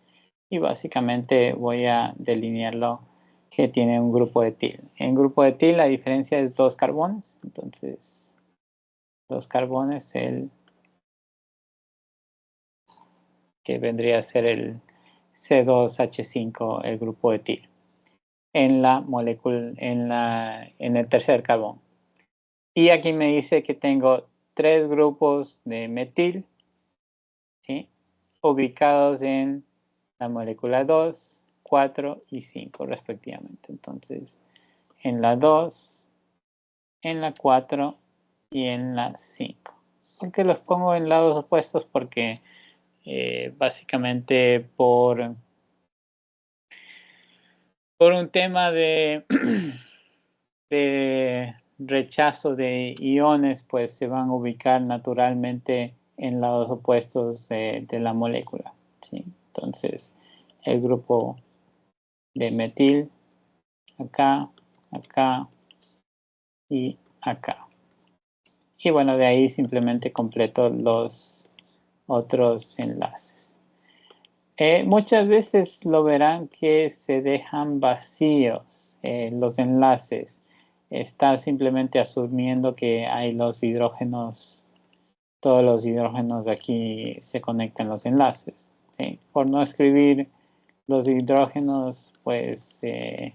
y básicamente voy a delinearlo que tiene un grupo etil. En grupo etil la diferencia es 2 carbones. Entonces, 2 carbones, el que vendría a ser el C2H5, el grupo etil, en la molécula, en el tercer carbón. Y aquí me dice que tengo 3 grupos de metil, ¿sí? Ubicados en la molécula 2, 4 y 5 respectivamente. Entonces, en la 2, en la 4 y en la 5. ¿Por qué los pongo en lados opuestos? Porque básicamente por un tema de, de rechazo de iones, pues se van a ubicar naturalmente en lados opuestos de la molécula, ¿sí? Entonces, el grupo de metil acá acá y acá. Y bueno, de ahí simplemente completo los otros enlaces. Muchas veces lo verán que se dejan vacíos los enlaces. Está simplemente asumiendo que hay los hidrógenos, todos los hidrógenos de aquí se conectan los enlaces, ¿sí? Por no escribir los hidrógenos, pues se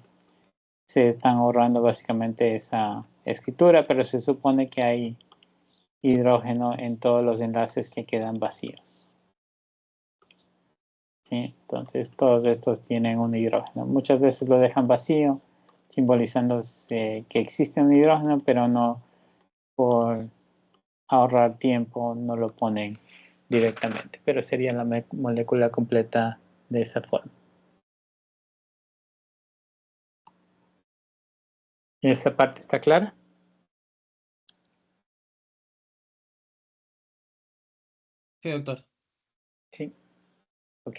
están ahorrando básicamente esa escritura, pero se supone que hay hidrógeno en todos los enlaces que quedan vacíos. ¿Sí? Entonces todos estos tienen un hidrógeno. Muchas veces lo dejan vacío, simbolizando que existe un hidrógeno, pero no, por ahorrar tiempo, no lo ponen directamente, pero sería la molécula completa de esa forma. ¿Esa parte está clara? Sí, doctor. Sí. Ok.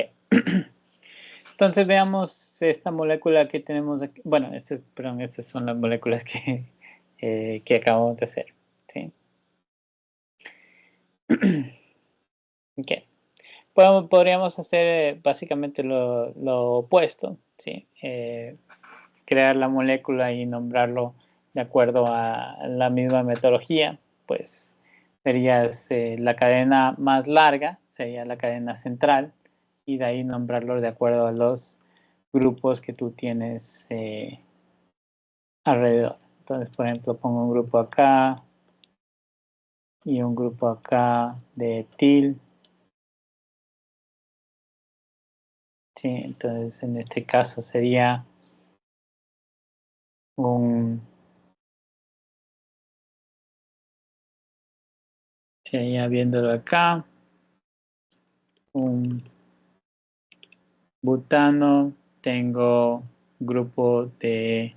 Entonces veamos esta molécula que tenemos aquí. Bueno, estas son las moléculas que acabamos de hacer. ¿Sí? Ok. Podríamos hacer básicamente lo opuesto, ¿sí? Crear la molécula y nombrarlo de acuerdo a la misma metodología. Pues serías la cadena más larga, sería la cadena central, y de ahí nombrarlo de acuerdo a los grupos que tú tienes alrededor. Entonces, por ejemplo, pongo un grupo acá y un grupo acá de etil. Sí, entonces en este caso sería sería viéndolo acá, un butano, tengo grupo de,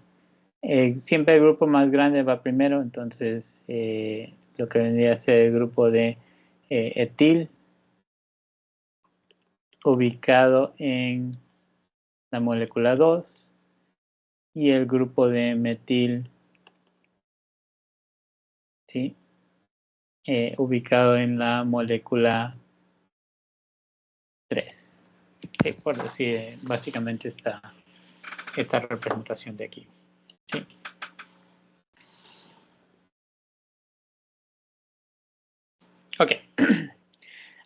siempre el grupo más grande va primero, entonces lo que vendría a ser el grupo de etil, ubicado en la molécula 2, y el grupo de metil, ¿sí? Ubicado en la molécula 3. ¿Sí? Por decir básicamente esta representación de aquí. ¿Sí? Ok.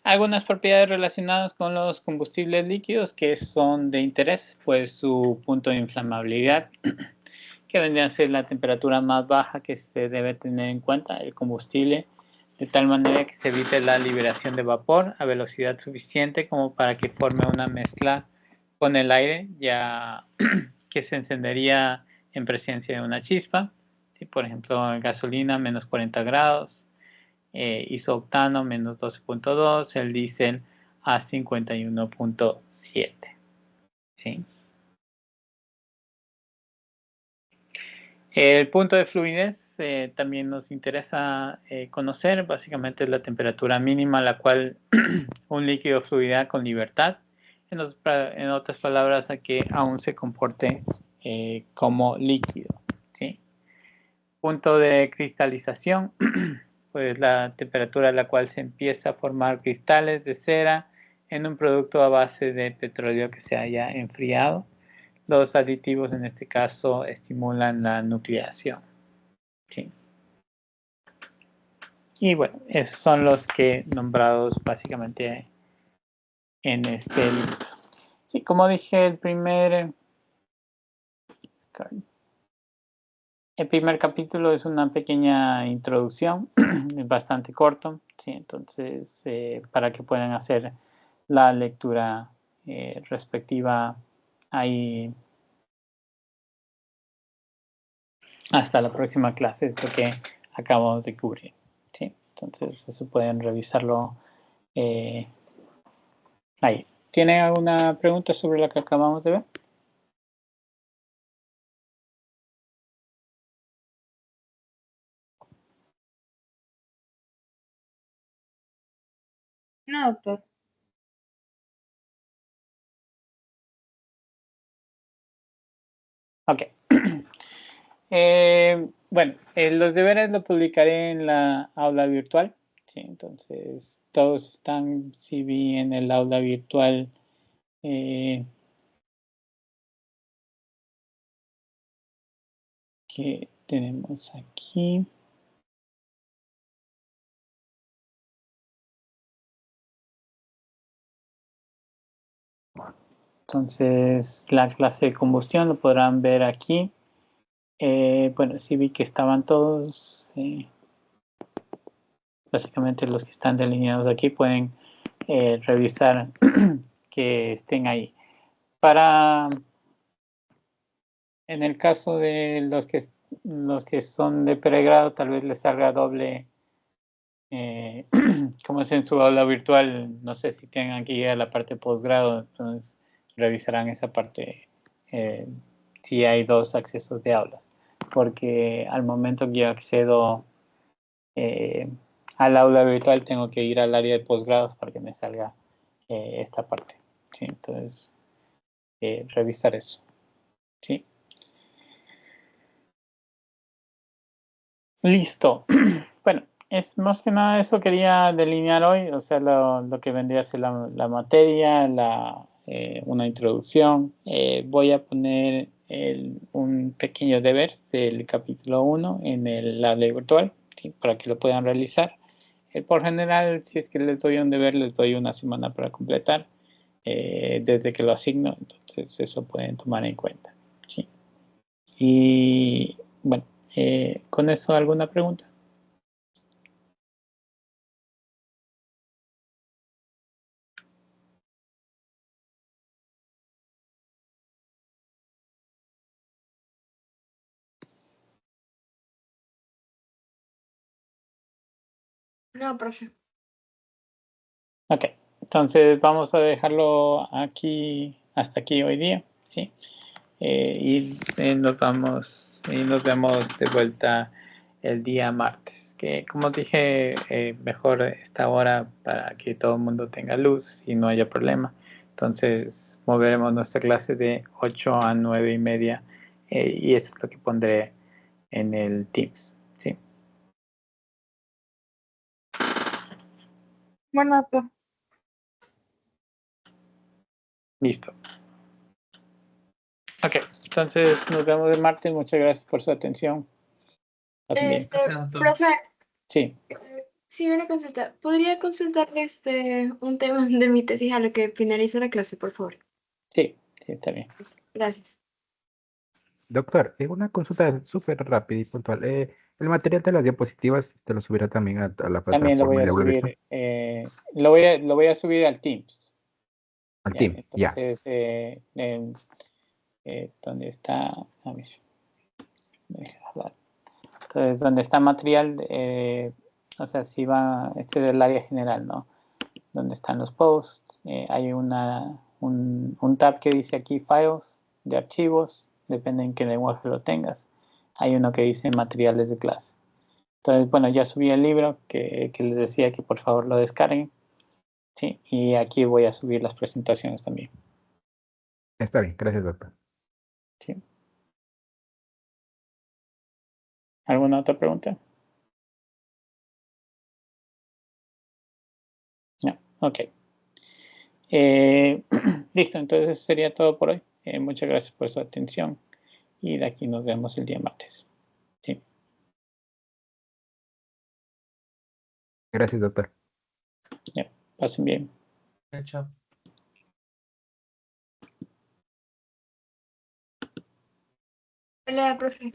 Algunas propiedades relacionadas con los combustibles líquidos que son de interés, pues su punto de inflamabilidad, que vendría a ser la temperatura más baja que se debe tener en cuenta el combustible, de tal manera que se evite la liberación de vapor a velocidad suficiente como para que forme una mezcla con el aire, ya que se encendería en presencia de una chispa. ¿Sí? Por ejemplo, gasolina menos 40 grados, isooctano menos 12.2, el diésel a 51.7. ¿Sí? El punto de fluidez también nos interesa conocer, básicamente es la temperatura mínima a la cual un líquido fluirá con libertad, en otras palabras, a que aún se comporte como líquido. ¿Sí? Punto de cristalización, pues la temperatura a la cual se empieza a formar cristales de cera en un producto a base de petróleo que se haya enfriado. Los aditivos en este caso estimulan la nucleación. ¿Sí? Y bueno, esos son los que nombrados básicamente en este libro. Sí, como dije, el primer capítulo es una pequeña introducción, es bastante corto, ¿sí? Entonces para que puedan hacer la lectura respectiva ahí hasta la próxima clase, es lo que acabamos de cubrir. ¿Sí? Entonces eso pueden revisarlo ahí. ¿Tienen alguna pregunta sobre lo que acabamos de ver? No, doctor. Ok. Bueno, los deberes los publicaré en la aula virtual. Sí, entonces todos están, si vi en el aula virtual. Que tenemos aquí. Entonces, la clase de combustión lo podrán ver aquí. Bueno, sí vi que estaban todos. Básicamente los que están delineados aquí pueden revisar que estén ahí. En el caso de los que son de pregrado, tal vez les salga doble. Como es en su aula virtual, no sé si tengan que ir a la parte de posgrado, entonces revisarán esa parte si hay dos accesos de aulas, porque al momento que yo accedo al aula virtual tengo que ir al área de posgrados para que me salga esta parte. ¿Sí? Entonces, revisar eso. ¿Sí? Listo. Bueno, es más que nada eso quería delinear hoy, o sea, lo que vendría a ser la materia, una introducción. Voy a poner un pequeño deber del capítulo 1 en el aula virtual, ¿sí? Para que lo puedan realizar. Por general, si es que les doy un deber, les doy una semana para completar desde que lo asigno, entonces eso pueden tomar en cuenta. ¿Sí? Y bueno, ¿con eso alguna pregunta? No, profe. Ok, entonces vamos a dejarlo aquí, hasta aquí hoy día, ¿sí? Y nos vemos de vuelta el día martes, que como dije, mejor esta hora para que todo el mundo tenga luz y no haya problema. Entonces moveremos nuestra clase de 8 a 9 y media y eso es lo que pondré en el Teams, ¿sí? Bueno, pues, Listo. Ok, entonces nos vemos el martes. Muchas gracias por su atención. Pasen bien. Gracias, doctor. Profe, Sí, sí, una consulta. ¿Podría consultarle un tema de mi tesis a lo que finalice la clase, por favor? sí, está bien. Gracias. Doctor, una consulta súper rápida y puntual. El material de las diapositivas te lo subirá también a la También lo voy plataforma a de evaluación, subir, lo voy a subir al Teams. al Ya, Teams. Ya. entonces, ¿dónde está? A ver, entonces, donde está material, o sea, si va, este del área general, ¿no? Donde están los posts, hay un tab que dice aquí Files de archivos, depende en qué lenguaje lo tengas. Hay uno que dice materiales de clase. Entonces, bueno, ya subí el libro que les decía que por favor lo descarguen. Sí, y aquí voy a subir las presentaciones también. Está bien, gracias, doctor. Sí. ¿Alguna otra pregunta? No, ok. Listo, entonces eso sería todo por hoy. Muchas gracias por su atención y de aquí nos vemos el día martes. Sí. Gracias, doctor. Ya, pasen bien. Chao. Hola, profe.